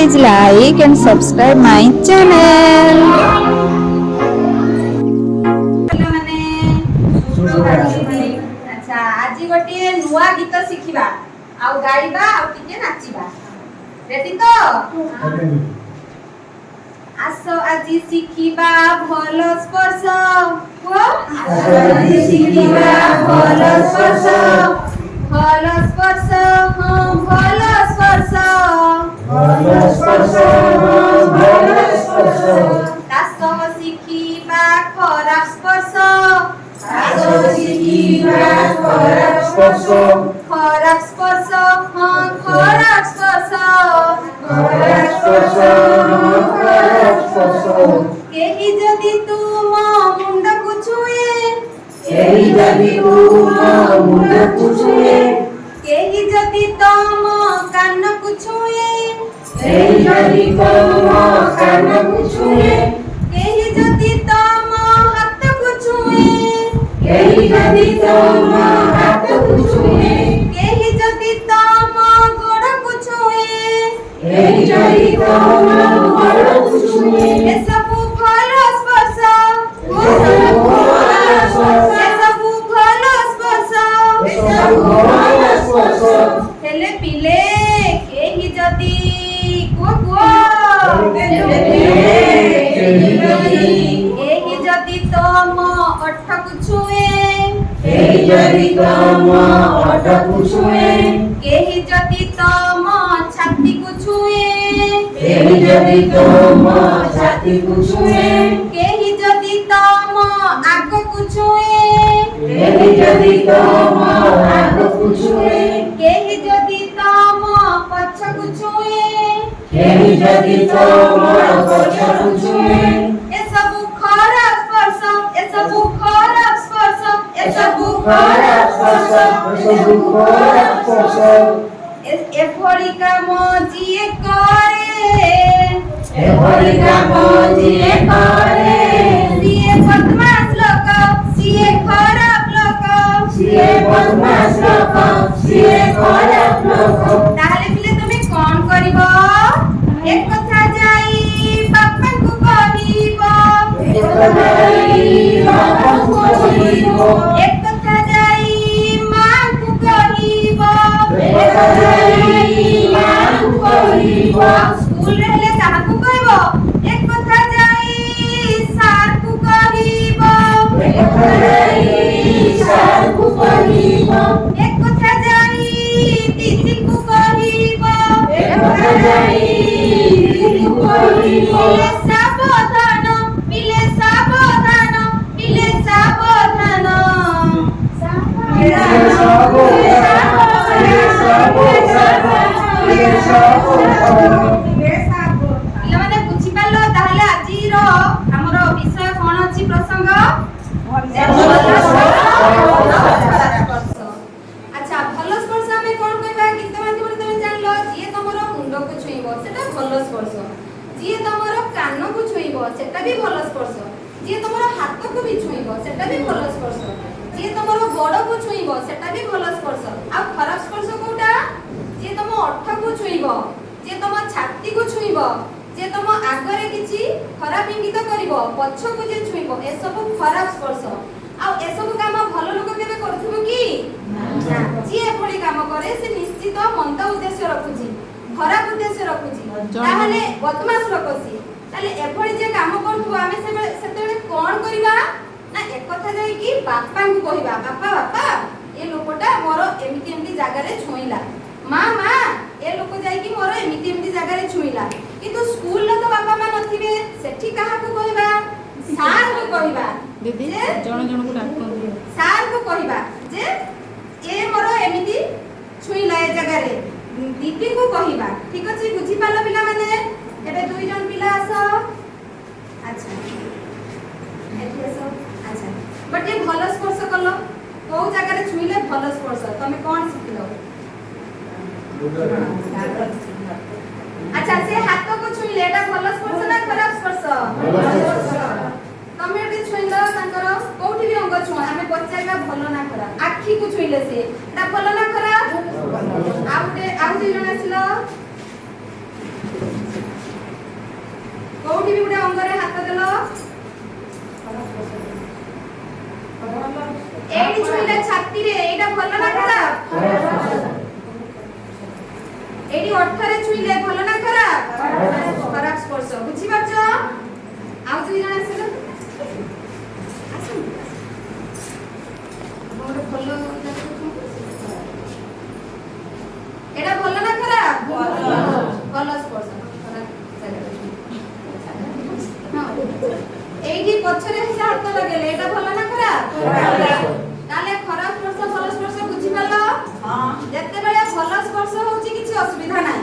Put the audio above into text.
please like and subscribe my channel. अच्छा आज गोटे नुआ गीत शिखिबा आउ गाइबा आउ टिके नाचिबा रेडी तो आसो आजी शिखिबा भलो स्पर्श को आसो आजी शिखिबा भलो स्पर्श भलो स्पर्श हां भलो स्पर्श भलो स्पर्श भलो स्पर्श तासो शिखिबा खराब स्पर्श तासो शिखिबा खराब स्पर्श खराब स्पर्श हां खराब स्पर्श खराब स्पर्श खराब स्पर्श केही जदि तुम मुंड को छुए केही जदि तुम मुंड को छुए केही जदि तुम कान को छुए केही जदि तुम कान को छुए केही जदि तुम हाथ को छुए केही जदि तुम हाथ को छुए केही जदि तुम गोड़ को छुए केही जदि तुम गोड़ को छुए ए सब भलो स्पर्श ओ सब भलो स्पर्श ए सब भलो स्पर्श ए सब भलो स्पर्श हेले पिले केही जदि को केही जदि तुम ओठ को छुए केही जदि तुम ओठ को छुए केही जदि तुम छाती को छुए केही जदि तुम छाती को छुए केही जदि तुम आग को छुए केही जदि तुम आग को छुए केही जदि तुम पछ को छुए केही जदि तुम पछ को छुए ए सब खराब स्पर्श ए सब खराब स्पर्श ए सब खराब स्पर्श ए सब खराब स्पर्श ए भଳି କାମ ଯିଏ କରେ ଏ ଭଳି କାମ ଯିଏ କରେ ସିଏ ବଦମାସ ଲୋକ ସିଏ ଖରାପ ଲୋକ ସିଏ ବଦମାସ ଲୋକ ସିଏ ଖରାପ ଲୋକ ତାହେଲେ ପିଲେ ତମେ କଣ କରିବ ଏକ କଥା ଯାଇ ବାପାଙ୍କୁ କହିବ ଏକ କଥା ଯାଇ ବାପାଙ୍କୁ କହିବ ଏକ କଥା ଯାଇ ମାଙ୍କୁ କହିବ ଏକ କଥା ଯାଇ ମାଙ୍କୁ କହିବ ସ୍କୁଲ ରେ କାହାକୁ କହିବ ଏକ କଥା ଯାଇ ସାର୍ଙ୍କୁ କହିବ ଏକ କଥା ଯାଇ ସାର୍ଙ୍କୁ କହିବ ଏକ କଥା ଯାଇ ଦିଦିକୁ କହିବ ଏକ କଥା ଯାଇ ଦିଦିକୁ କହିବ ସାବଧାନ ପିଲେ ସାବଧାନ ପିଲେ ସାବଧାନ ପିଲାମାନେ ବୁଝିପାରିଲ ତାହେଲେ ଆଜିର ଆମର ବିଷୟ କଣ ଅଛି ପ୍ରସଙ୍ଗ ଆଚ୍ଛା ଭଲ ସ୍ପର୍ଶ ଆମେ କଣ କହିବା ଗୀତ ମାଧ୍ୟମରେ ତମେ ଜାଣିଲ ଯିଏ ତମର ମୁଣ୍ଡକୁ ଛୁଇଁବ ସେଟା ଭଲ ସ୍ପର୍ଶ ଯିଏ ତମର କାନକୁ ଛୁଇଁବ ସେଟା ବି ଭଲ ସ୍ପର୍ଶ ଯିଏ ତମର ହାତକୁ ବି ଛୁଇଁବ ସେଟା ବି ଭଲ ସ୍ପର୍ଶ ଯିଏ ତମର ଗୋଡକୁ ଛୁଇଁବ ସେଟା ବି ଭଲ ସ୍ପର୍ଶ ଆଉ ଖରାପ ସ୍ପର୍ଶ କୋଉଟା ଯିଏ ତମ ଓଠକୁ ଛୁଇଁବ ଯିଏ ତମ ଛାତିକୁ ଛୁଇଁବ ଯିଏ ତମ ଆଗରେ କିଛି ଖରାପ ଇଙ୍ଗିତ କରିବ ପଛକୁ ଯିଏ ଛୁଇଁବ ଏସବୁ ଖରାପ ସ୍ପର୍ଶ ଆଉ ଏସବୁ କାମ ଭଲ ଲୋକ କେବେ କରୁଥିବ କି ନା ଯିଏ ଏଭଳି କାମ କରେ ସେ ନିଶ୍ଚିତ ମନ୍ଦ ଉଦ୍ଦେଶ୍ୟ ରଖୁଛି ଖରାପ ଉଦ୍ଦେଶ୍ୟ ରଖୁଛି ତାହେଲେ ବଦମାସ ଲୋକ ସିଏ ତାହେଲେ ଏଭଳି ଯେ କାମ କରୁଥିବ ଆମେ ସେତେବେଳେ କଣ କରିବା ନା ଏକଥା ଯାଇକି ବାପାଙ୍କୁ କହିବା ବାପା ବାପା ଏ ଲୋକଟା ମୋର ଏମିତି ଏମିତି ଜାଗାରେ ଛୁଇଁଲା ମା ମା ଏ ଲୋକ ଯାଇକି ମୋର ଏମିତି ଏମିତି ଜାଗାରେ ଛୁଇଁଲା କିନ୍ତୁ ସ୍କୁଲରେ ତ ବାପା ମା ନଥିବେ ସେଠି କାହାକୁ କହିବା ସାର୍ଙ୍କୁ କହିବା ଦିଦି ଜଣ ଜଣକୁ ଡାକନ୍ତି ସାର୍ଙ୍କୁ କହିବା ଯେ ଏ ମୋର ଏମିତି ଛୁଇଁଲା ଏ ଜାଗାରେ ଦିଦିଙ୍କୁ କହିବା ଠିକ ଅଛି ବୁଝିପାରିଲ ପିଲାମାନେ ଏବେ ଦୁଇ ଜଣ ପିଲା ଆସ ଆଚ୍ଛା ଏଠି ଆସ ଆଚ୍ଛା ଗୋଟେ ଭଲ ସ୍ପର୍ଶ କଲ କୋଉ ଜାଗାରେ ଛୁଇଁଲେ ଭଲ ସ୍ପର୍ଶ ତମେ କଣ ଶିଖିଲ अच्छा से हाथ को छुईले एटा भलो स्पर्श ना खराब स्पर्श तमे एटी छुईलो तांकर कोठी भी अंग छुआ हमें पचाइबा भलो ना खराब आखी को छुईले से एटा भलो ना खराब आउटे आउ दी जण आसिलो ଗୋଟେ ଅଙ୍ଗରେ ହାତ ଦେଲ ଏଇଠି ଛୁଇଁଲେ ଛାତିରେ ଏଇଟା ଭଲ ନା ଖରାପ ଏଇଠି ଅଠରେ ଛୁଇଁଲେ ଭଲ ନା ଖରାପ ଖରାପ ସ୍ପର୍ଶ ବୁଝିପାରୁଛ ଆଉ ଦୁଇ ଜଣ ଆସିଲେ ଗୋଟେ ଭଲ ଏଇଟା ଭଲ ନା ଖରାପ ଭଲ ସ୍ପର୍ଶ এইটি পছরে হিসা হাত লাগালে এটা ভালো না খারাপ তাহলে খারাপ স্পর্শ ভালো স্পর্শ বুঝি পারলো হ্যাঁ যেতে বেলে ভালো স্পর্শ হচ্ছে কিছু অসুবিধা নাই